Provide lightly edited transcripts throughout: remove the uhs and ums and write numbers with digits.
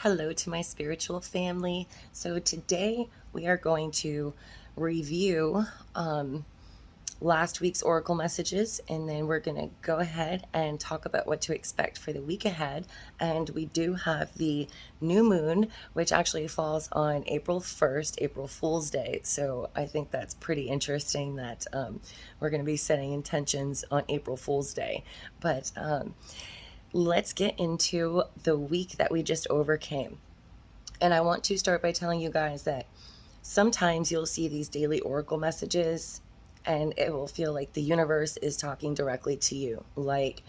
Hello to my spiritual family. So today we are going to review last week's oracle messages, and then we're going to go ahead and talk about what to expect for the week ahead. And we do have the new moon, which actually falls on April 1st, April Fool's Day. So I think that's pretty interesting that we're going to be setting intentions on April Fool's Day. But let's get into the week that we just overcame. And I want to start by telling you guys that sometimes you'll see these daily oracle messages and it will feel like the universe is talking directly to you, like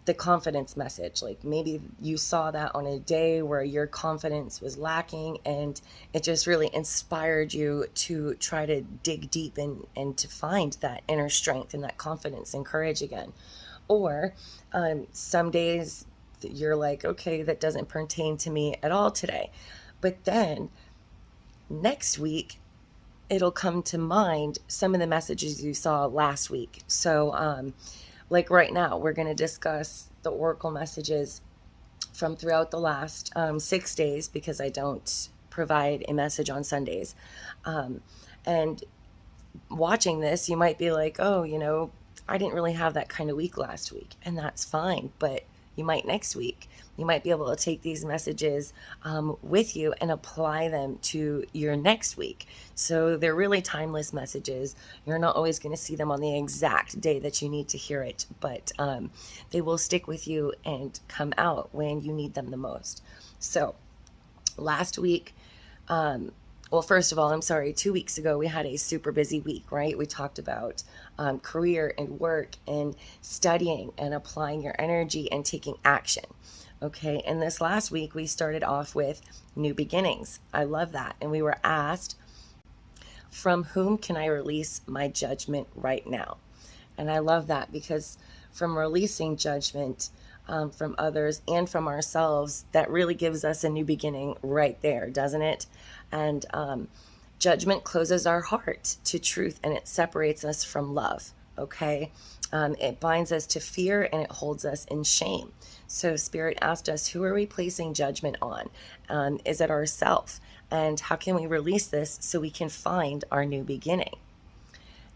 the confidence message. Like maybe you saw that on a day where your confidence was lacking and it just really inspired you to try to dig deep and to find that inner strength and that confidence and courage again. Or some days you're like, okay, that doesn't pertain to me at all today. But then next week, it'll come to mind some of the messages you saw last week. So, like right now, we're going to discuss the oracle messages from throughout the last 6 days because I don't provide a message on Sundays. And watching this, you might be like, oh, I didn't really have that kind of week last week. And that's fine. But you might next week. You might be able to take these messages with you and apply them to your next week. So they're really timeless messages. You're not always going to see them on the exact day that you need to hear it, but they will stick with you and come out when you need them the most. So last week, well, first of all, I'm sorry, 2 weeks ago, we had a super busy week, right? We talked about career and work and studying and applying your energy and taking action. Okay, and this last week, we started off with new beginnings. I love that. And we were asked, from whom can I release my judgment right now? And I love that because from releasing judgment from others and from ourselves, that really gives us a new beginning right there, doesn't it? And judgment closes our heart to truth and it separates us from love, okay? It binds us to fear and it holds us in shame. So Spirit asked us, who are we placing judgment on? Is it ourself? And how can we release this so we can find our new beginning?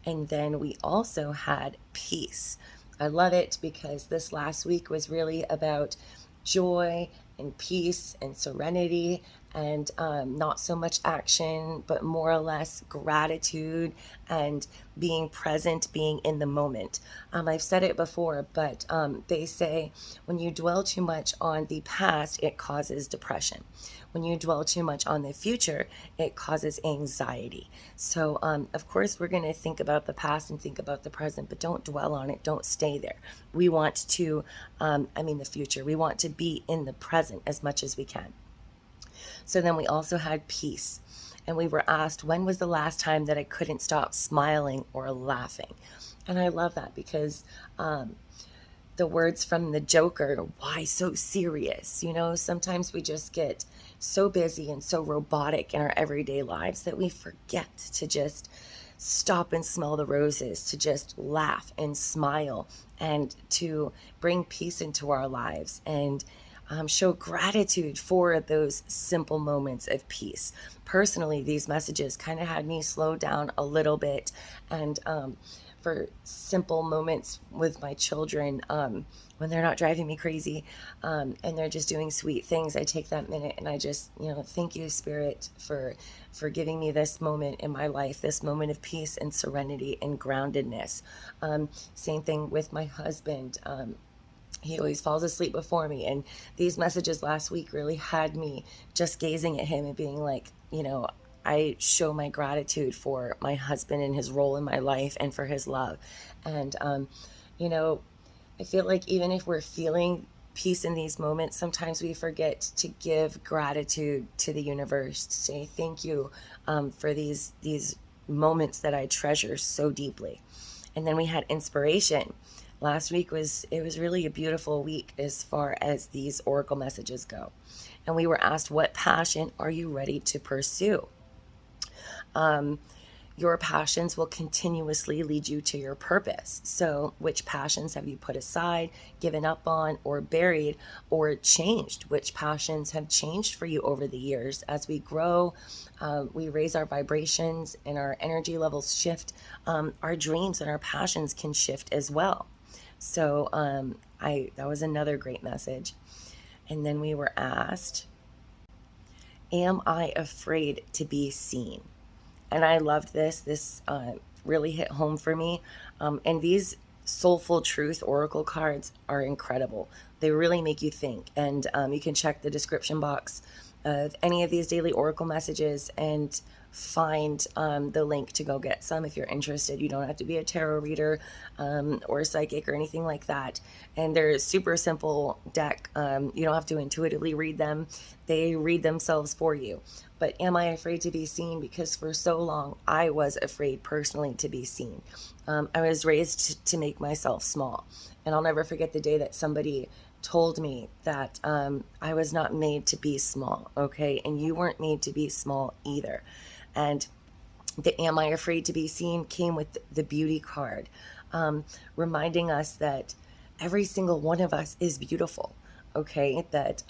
And then we also had peace. I love it because this last week was really about joy and peace and serenity and not so much action, but more or less gratitude and being present, being in the moment. I've said it before, but they say when you dwell too much on the past, it causes depression. When you dwell too much on the future, it causes anxiety. So, of course, we're going to think about the past and think about the present, but don't dwell on it. Don't stay there. We want to, the future. We want to be in the present as much as we can. So then we also had peace. And we were asked, when was the last time that I couldn't stop smiling or laughing? And I love that because the words from the Joker, why so serious? Sometimes we just get so busy and so robotic in our everyday lives that we forget to just stop and smell the roses, to just laugh and smile and to bring peace into our lives and show gratitude for those simple moments of peace. Personally, these messages kind of had me slow down a little bit and for simple moments with my children when they're not driving me crazy and they're just doing sweet things. I take that minute and I just, thank you, Spirit, for giving me this moment in my life, this moment of peace and serenity and groundedness. Same thing with my husband. He always falls asleep before me. And these messages last week really had me just gazing at him and being like, I show my gratitude for my husband and his role in my life and for his love. And, I feel like even if we're feeling peace in these moments, sometimes we forget to give gratitude to the universe, to say thank you for these moments that I treasure so deeply. And then we had inspiration. Last week was really a beautiful week as far as these oracle messages go. And we were asked, what passion are you ready to pursue? your passions will continuously lead you to your purpose. So which passions have you put aside, given up on, or buried, or changed? Which passions have changed for you over the years? As we grow, we raise our vibrations and our energy levels shift. Our dreams and our passions can shift as well. So that was another great message. And then we were asked, am I afraid to be seen? And I loved this. This really hit home for me. And these Soulful Truth Oracle cards are incredible. They really make you think. And you can check the description box of any of these daily Oracle messages and find the link to go get some if you're interested. You don't have to be a tarot reader or a psychic or anything like that. And they're a super simple deck. You don't have to intuitively read them. They read themselves for you. But am I afraid to be seen? Because for so long, I was afraid personally to be seen. I was raised to make myself small. And I'll never forget the day that somebody told me that I was not made to be small, okay? And you weren't made to be small either. And the am I afraid to be seen came with the beauty card, reminding us that every single one of us is beautiful, okay? That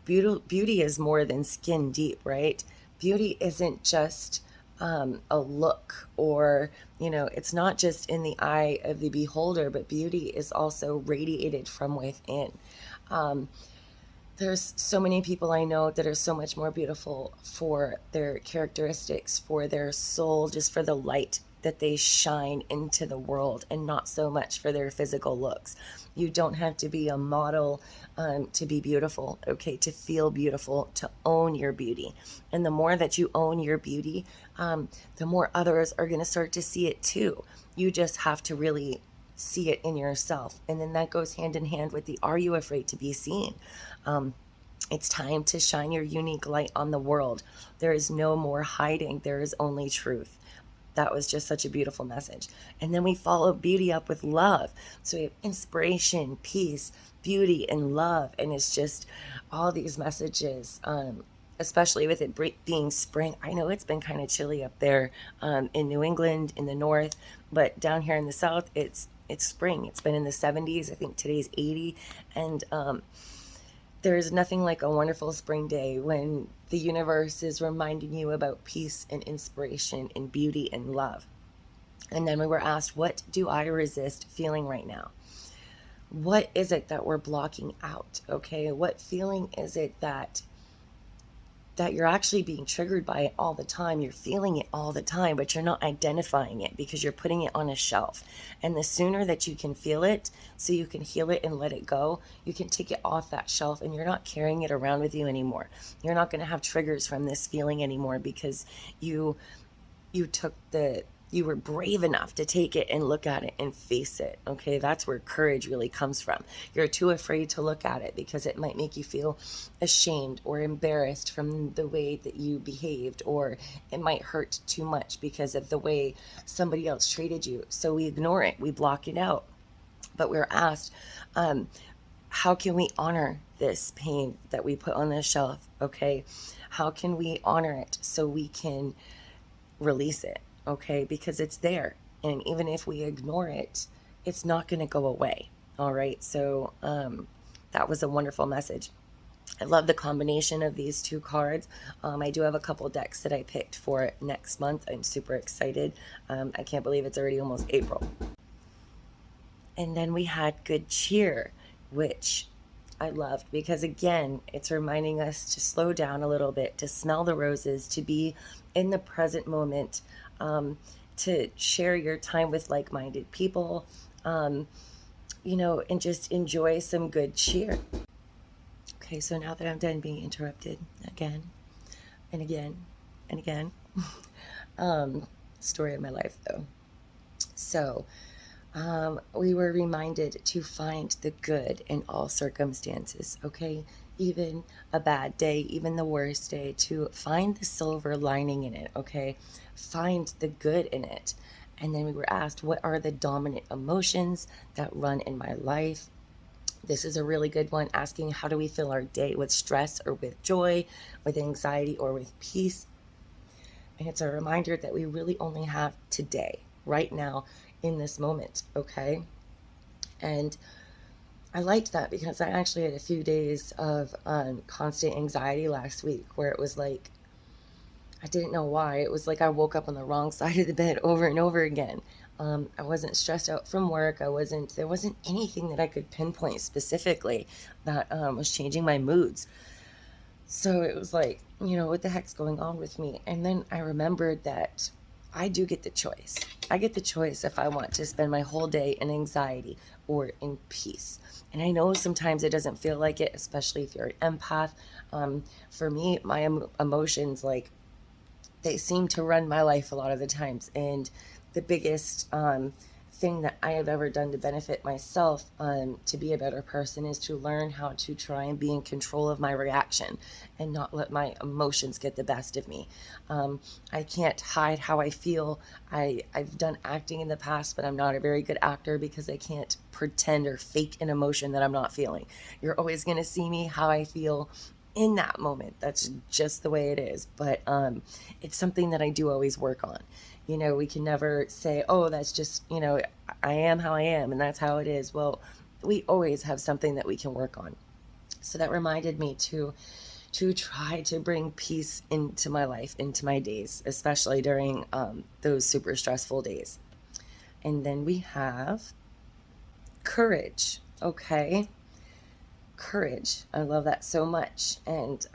beauty is more than skin deep, right? Beauty isn't just a look, or, it's not just in the eye of the beholder, but beauty is also radiated from within. There's so many people I know that are so much more beautiful for their characteristics, for their soul, just for the light that they shine into the world, and not so much for their physical looks. You don't have to be a model to be beautiful, okay? To feel beautiful, to own your beauty. And the more that you own your beauty, the more others are going to start to see it too. You just have to really see it in yourself. And then that goes hand in hand with the are you afraid to be seen? It's time to shine your unique light on the world. There is no more hiding. There is only truth. That was just such a beautiful message. And then we follow beauty up with love. So we have inspiration, peace, beauty, and love. And it's just all these messages, especially with it being spring. I know it's been kind of chilly up there in New England, in the north, but down here in the south, it's spring. It's been in the 70s. I think today's 80. And there's nothing like a wonderful spring day when the universe is reminding you about peace and inspiration and beauty and love. And then we were asked, what do I resist feeling right now? What is it that we're blocking out? Okay, what feeling is it that you're actually being triggered by it all the time? You're feeling it all the time, but you're not identifying it because you're putting it on a shelf. And the sooner that you can feel it, so you can heal it and let it go, you can take it off that shelf, and you're not carrying it around with you anymore. You're not going to have triggers from this feeling anymore because you were brave enough to take it and look at it and face it. Okay, that's where courage really comes from. You're too afraid to look at it because it might make you feel ashamed or embarrassed from the way that you behaved, or it might hurt too much because of the way somebody else treated you. So we ignore it, we block it out. But we're asked, how can we honor this pain that we put on the shelf? Okay, how can we honor it so we can release it? Okay, because it's there, and even if we ignore it, it's not going to go away. All right, so that was a wonderful message. I love the combination of these two cards. I do have a couple decks that I picked for next month. I'm super excited. I can't believe it's already almost April. And then we had good cheer, which I loved because, again, it's reminding us to slow down a little bit, to smell the roses, to be in the present moment, to share your time with like-minded people, and just enjoy some good cheer. Okay, so now that I'm done being interrupted again and again and again, story of my life though. So we were reminded to find the good in all circumstances, okay? Even a bad day, even the worst day, to find the silver lining in it, okay? Find the good in it. And then we were asked, what are the dominant emotions that run in my life? This is a really good one, asking how do we fill our day, with stress or with joy, with anxiety or with peace? And it's a reminder that we really only have today, right now, in this moment, okay? And I liked that because I actually had a few days of constant anxiety last week where it was like, I didn't know why. It was like I woke up on the wrong side of the bed over and over again. I wasn't stressed out from work. There wasn't anything that I could pinpoint specifically that was changing my moods. So it was like, what the heck's going on with me? And then I remembered that I do get the choice. I get the choice if I want to spend my whole day in anxiety or in peace. And I know sometimes it doesn't feel like it, especially if you're an empath. For me, my emotions, like, they seem to run my life a lot of the times. And the biggest thing that I have ever done to benefit myself to be a better person is to learn how to try and be in control of my reaction and not let my emotions get the best of me. I can't hide how I feel. I've done acting in the past, but I'm not a very good actor because I can't pretend or fake an emotion that I'm not feeling. You're always going to see me how I feel in that moment. That's just the way it is. But it's something that I do always work on. We can never say, oh, that's just, I am how I am and that's how it is. Well, we always have something that we can work on. So that reminded me to try to bring peace into my life, into my days, especially during those super stressful days. And then we have courage. Okay. Courage. I love that so much. And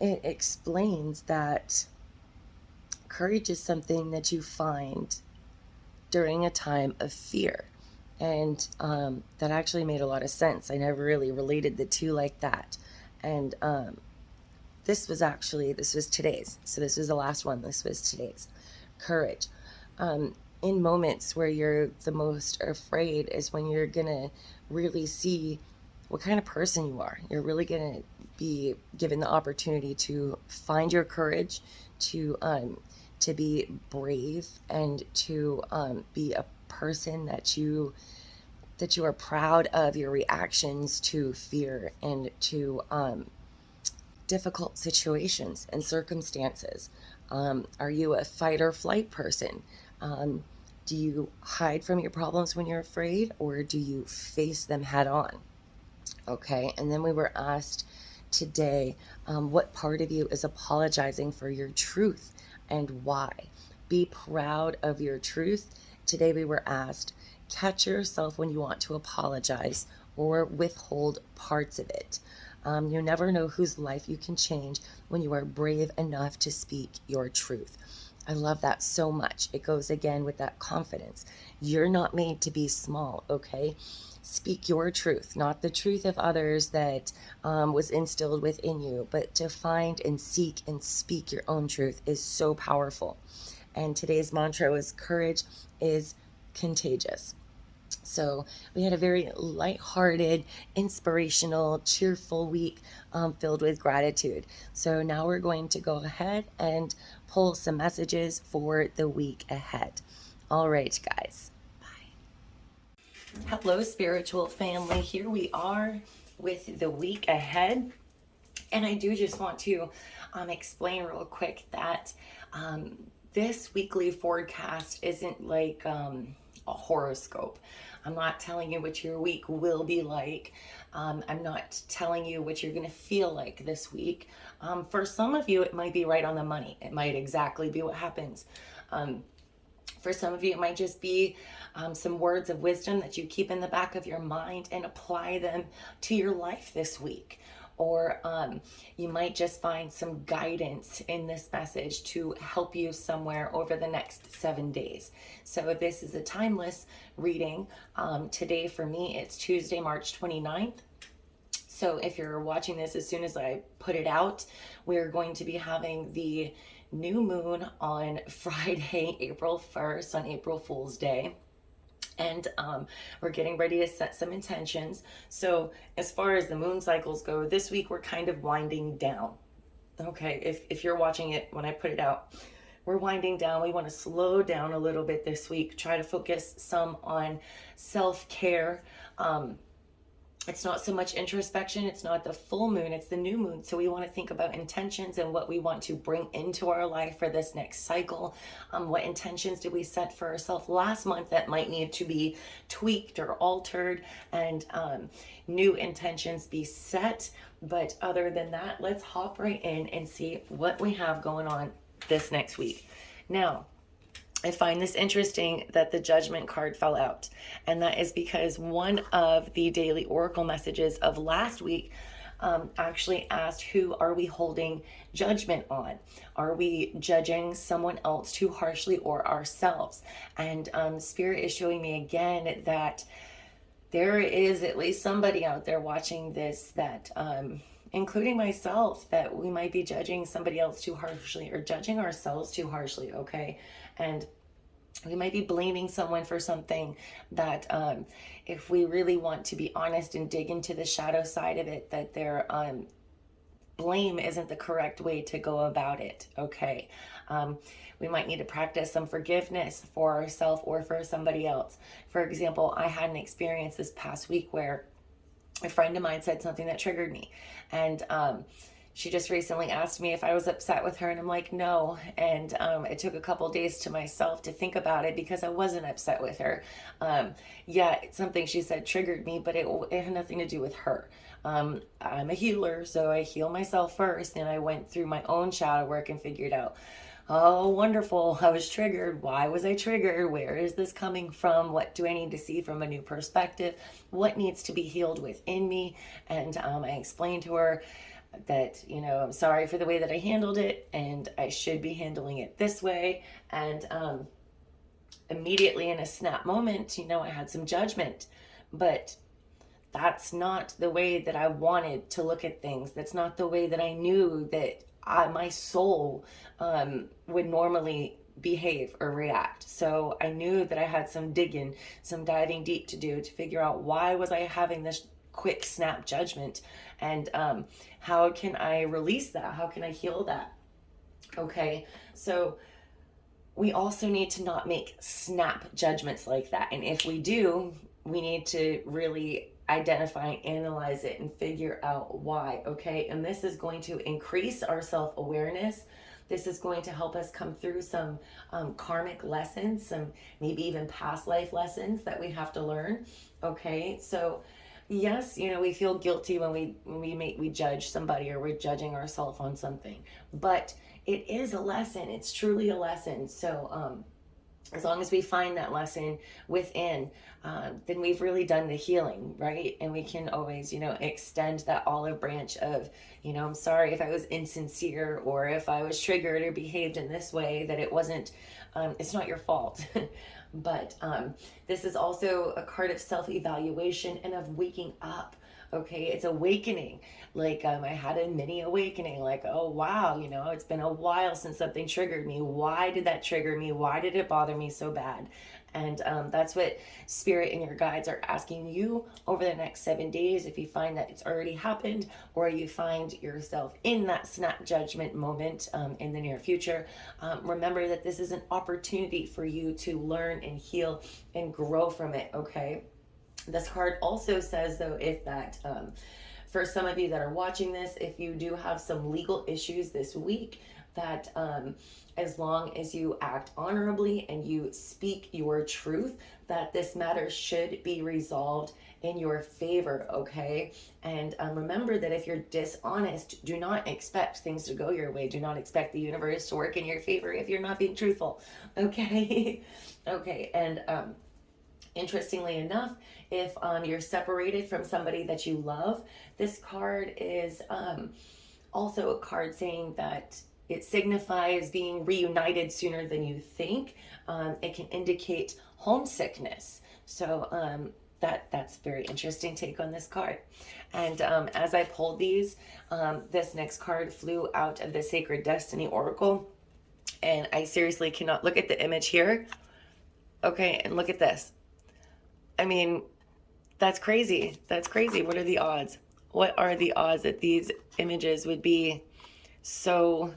it explains that courage is something that you find during a time of fear. And that actually made a lot of sense. I never really related the two like that. And this was today's. So this was the last one. This was today's. Courage. In moments where you're the most afraid is when you're going to really see what kind of person you are. You're really going to be given the opportunity to find your courage, to be brave, and to be a person that you are proud of your reactions to fear and to difficult situations and circumstances. Are you a fight or flight person? Do you hide from your problems when you're afraid, or do you face them head on? Okay, and then we were asked today, what part of you is apologizing for your truth and why? Be proud of your truth. Today we were asked, catch yourself when you want to apologize or withhold parts of it. You never know whose life you can change when you are brave enough to speak your truth. I love that so much. It goes again with that confidence. You're not made to be small, okay? Speak your truth, not the truth of others that was instilled within you, but to find and seek and speak your own truth is so powerful. And today's mantra was courage is contagious. So we had a very lighthearted, inspirational, cheerful week filled with gratitude. So now we're going to go ahead and pull some messages for the week ahead. All right, guys. Bye. Hello, spiritual family. Here we are with the week ahead. And I do just want to explain real quick that this weekly forecast isn't like a horoscope. I'm not telling you what your week will be like. I'm not telling you what you're going to feel like this week. For some of you, it might be right on the money. It might exactly be what happens. For some of you, it might just be some words of wisdom that you keep in the back of your mind and apply them to your life this week. Or you might just find some guidance in this message to help you somewhere over the next 7 days. So this is a timeless reading. Today for me, it's Tuesday, March 29th. So if you're watching this as soon as I put it out, we're going to be having the new moon on Friday, April 1st, on April Fool's Day. And we're getting ready to set some intentions. So as far as the moon cycles go, this week we're kind of winding down. Okay, if you're watching it when I put it out, we're winding down. We want to slow down a little bit this week, try to focus some on self-care, It's not so much introspection, it's not the full moon, it's the new moon. So we want to think about intentions and what we want to bring into our life for this next cycle. What intentions did we set for ourselves last month that might need to be tweaked or altered, and new intentions be set. But other than that, let's hop right in and see what we have going on this next week. Now, I find this interesting that the Judgment card fell out. And that is because one of the daily oracle messages of last week actually asked, who are we holding judgment on? Are we judging someone else too harshly or ourselves? And Spirit is showing me again that there is at least somebody out there watching this that including myself, that we might be judging somebody else too harshly or judging ourselves too harshly, okay? And we might be blaming someone for something that if we really want to be honest and dig into the shadow side of it, that their blame isn't the correct way to go about it, okay? We might need to practice some forgiveness for ourselves or for somebody else. For example, I had an experience this past week where a friend of mine said something that triggered me, and she just recently asked me if I was upset with her, and I'm like, no. And it took a couple days to myself to think about it because I wasn't upset with her. Yeah, something she said triggered me, but it had nothing to do with her. I'm a healer, so I heal myself first, and I went through my own shadow work and figured out, oh, wonderful, I was triggered. Why was I triggered? Where is this coming from? What do I need to see from a new perspective? What needs to be healed within me? And I explained to her that, I'm sorry for the way that I handled it, and I should be handling it this way. And immediately in a snap moment, I had some judgment, but that's not the way that I wanted to look at things. That's not the way that I knew that my soul would normally behave or react. So I knew that I had some digging, some diving deep to do to figure out, why was I having this quick snap judgment, and how can I release that? How can I heal that? Okay, so we also need to not make snap judgments like that. And if we do, we need to really identify, analyze it, and figure out why, okay? And this is going to increase our self-awareness. This is going to help us come through some karmic lessons, some maybe even past life lessons that we have to learn, okay? So yes, we feel guilty when we judge somebody, or we're judging ourselves on something, but it is a lesson. It's truly a lesson. So as long as we find that lesson within, then we've really done the healing, right? And we can always, extend that olive branch of, I'm sorry if I was insincere, or if I was triggered or behaved in this way, that it wasn't, it's not your fault. But this is also a card of self-evaluation and of waking up. Okay, it's awakening. Like I had a mini awakening, like, oh wow, it's been a while since something triggered me. Why did that trigger me? Why did it bother me so bad? And that's what Spirit and your guides are asking you over the next 7 days. If you find that it's already happened, or you find yourself in that snap judgment moment in the near future, remember that this is an opportunity for you to learn and heal and grow from it, okay? This card also says, though, if that, for some of you that are watching this, if you do have some legal issues this week, that as long as you act honorably and you speak your truth, that this matter should be resolved in your favor, okay? And remember that if you're dishonest, do not expect things to go your way. Do not expect the universe to work in your favor if you're not being truthful, okay? Okay, and interestingly enough, if you're separated from somebody that you love, this card is also a card saying that it signifies being reunited sooner than you think. It can indicate homesickness. So that's a very interesting take on this card. And as I pulled these, this next card flew out of the Sacred Destiny Oracle. And I seriously cannot look at the image here. Okay, and look at this. I mean, that's crazy. That's crazy. What are the odds? What are the odds that these images would be so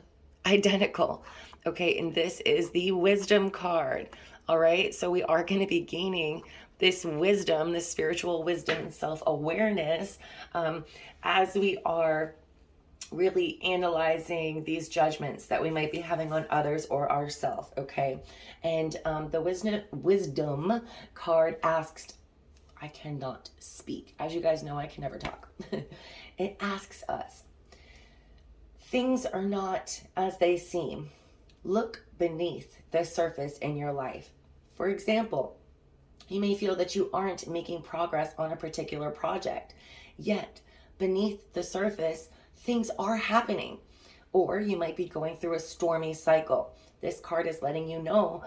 identical? Okay, and this is the Wisdom card. All right, so we are going to be gaining this wisdom, this spiritual wisdom and self-awareness, as we are really analyzing these judgments that we might be having on others or ourselves, okay? And the wisdom card asks, I cannot speak. As you guys know, I can never talk. It asks us, things are not as they seem. Look beneath the surface in your life. For example, you may feel that you aren't making progress on a particular project, yet beneath the surface, things are happening. Or you might be going through a stormy cycle. This card is letting you know,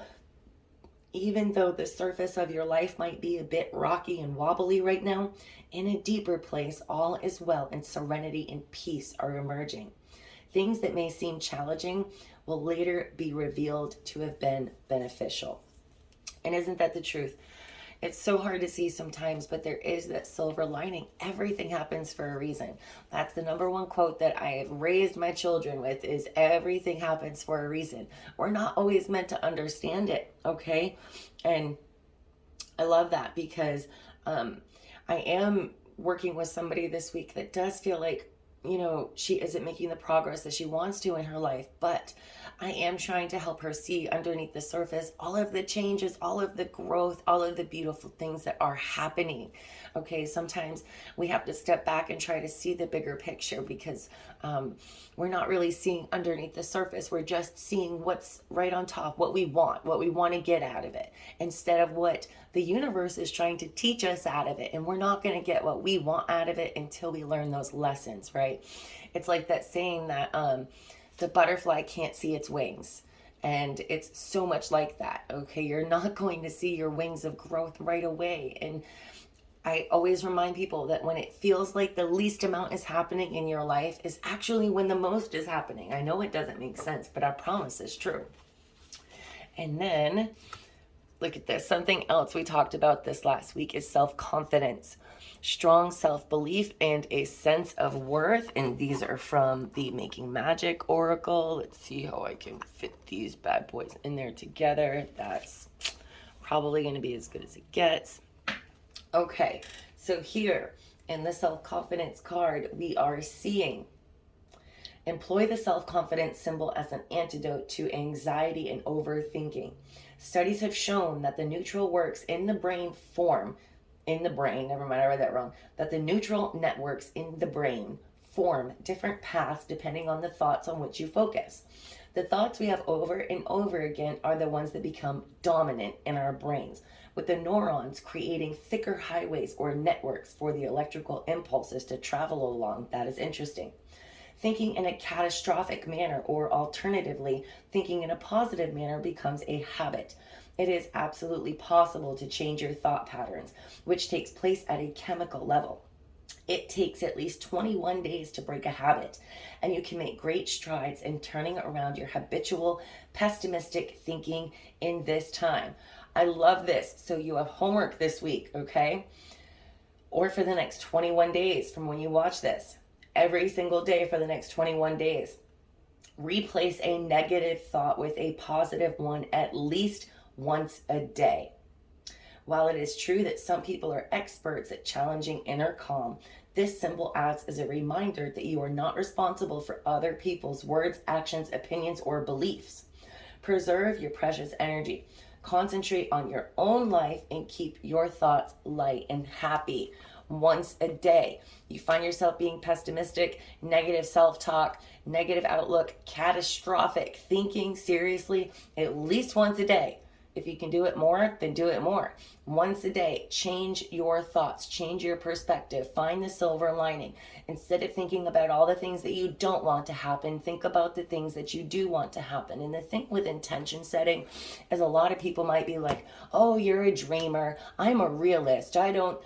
even though the surface of your life might be a bit rocky and wobbly right now, in a deeper place, all is well and serenity and peace are emerging. Things that may seem challenging will later be revealed to have been beneficial. And isn't that the truth? It's so hard to see sometimes, but there is that silver lining. Everything happens for a reason. That's the number one quote that I have raised my children with, is everything happens for a reason. We're not always meant to understand it, okay? And I love that because I am working with somebody this week that does feel like, you know, she isn't making the progress that she wants to in her life, but I am trying to help her see underneath the surface all of the changes, all of the growth, all of the beautiful things that are happening. Okay, sometimes we have to step back and try to see the bigger picture because we're not really seeing underneath the surface. We're just seeing what's right on top, what we want to get out of it, instead of what the universe is trying to teach us out of it. And we're not going to get what we want out of it until we learn those lessons, right? It's like that saying that the butterfly can't see its wings. And it's so much like that, okay? You're not going to see your wings of growth right away. And I always remind people that when it feels like the least amount is happening in your life is actually when the most is happening. I know it doesn't make sense, but I promise it's true. And then, look at this. Something else we talked about this last week is self-confidence. Strong self-belief and a sense of worth. And these are from the Making Magic Oracle. Let's see how I can fit these bad boys in there together. That's probably going to be as good as it gets. Okay, so here in the self-confidence card, we are seeing, employ the self-confidence symbol as an antidote to anxiety and overthinking. Studies have shown that the neutral works in the brain never mind, I read that wrong, that the neutral networks in the brain form different paths depending on the thoughts on which you focus. The thoughts we have over and over again are the ones that become dominant in our brains, with the neurons creating thicker highways or networks for the electrical impulses to travel along. That is interesting. Thinking in a catastrophic manner, or alternatively, thinking in a positive manner, becomes a habit. It is absolutely possible to change your thought patterns, which takes place at a chemical level. It takes at least 21 days to break a habit, and you can make great strides in turning around your habitual pessimistic thinking in this time. I love this. So you have homework this week, okay? Or for the next 21 days from when you watch this. Every single day for the next 21 days. Replace a negative thought with a positive one at least once a day. While it is true that some people are experts at challenging inner calm, this symbol acts as a reminder that you are not responsible for other people's words, actions, opinions, or beliefs. Preserve your precious energy. Concentrate on your own life and keep your thoughts light and happy. Once a day. You find yourself being pessimistic, negative self-talk, negative outlook, catastrophic thinking, seriously, at least once a day. If you can do it more, then do it more. Once a day, change your thoughts, change your perspective, find the silver lining. Instead of thinking about all the things that you don't want to happen, think about the things that you do want to happen. And the thing with intention setting is a lot of people might be like, oh, you're a dreamer. I'm a realist. I don't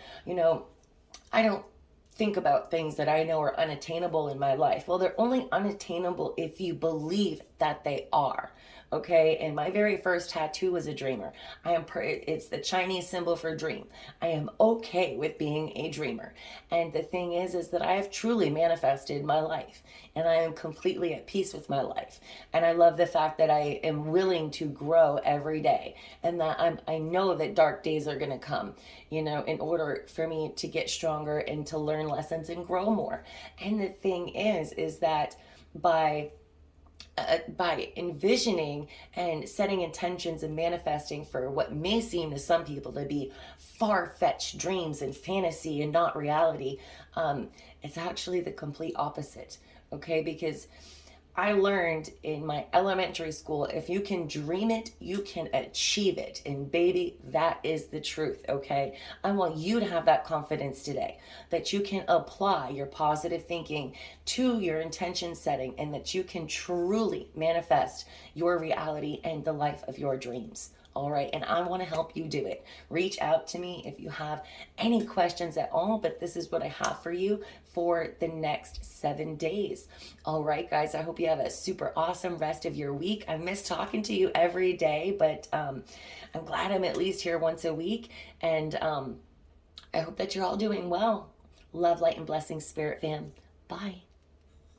think about things that I know are unattainable in my life. Well, they're only unattainable if you believe that they are. Okay, and my very first tattoo was a dreamer. It's the Chinese symbol for dream. I am okay with being a dreamer. And the thing is that I have truly manifested my life, and I am completely at peace with my life. And I love the fact that I am willing to grow every day, and that I know that dark days are going to come, in order for me to get stronger and to learn lessons and grow more. And the thing is that by envisioning and setting intentions and manifesting for what may seem to some people to be far-fetched dreams and fantasy and not reality, it's actually the complete opposite. Okay, because I learned in my elementary school, if you can dream it, you can achieve it. And baby, that is the truth, okay? I want you to have that confidence today, that you can apply your positive thinking to your intention setting, and that you can truly manifest your reality and the life of your dreams. All right, and I want to help you do it. Reach out to me if you have any questions at all, but this is what I have for you for the next 7 days. All right, guys, I hope you have a super awesome rest of your week. I miss talking to you every day, but I'm glad I'm at least here once a week, and I hope that you're all doing well. Love, light, and blessings, Spirit fam. Bye.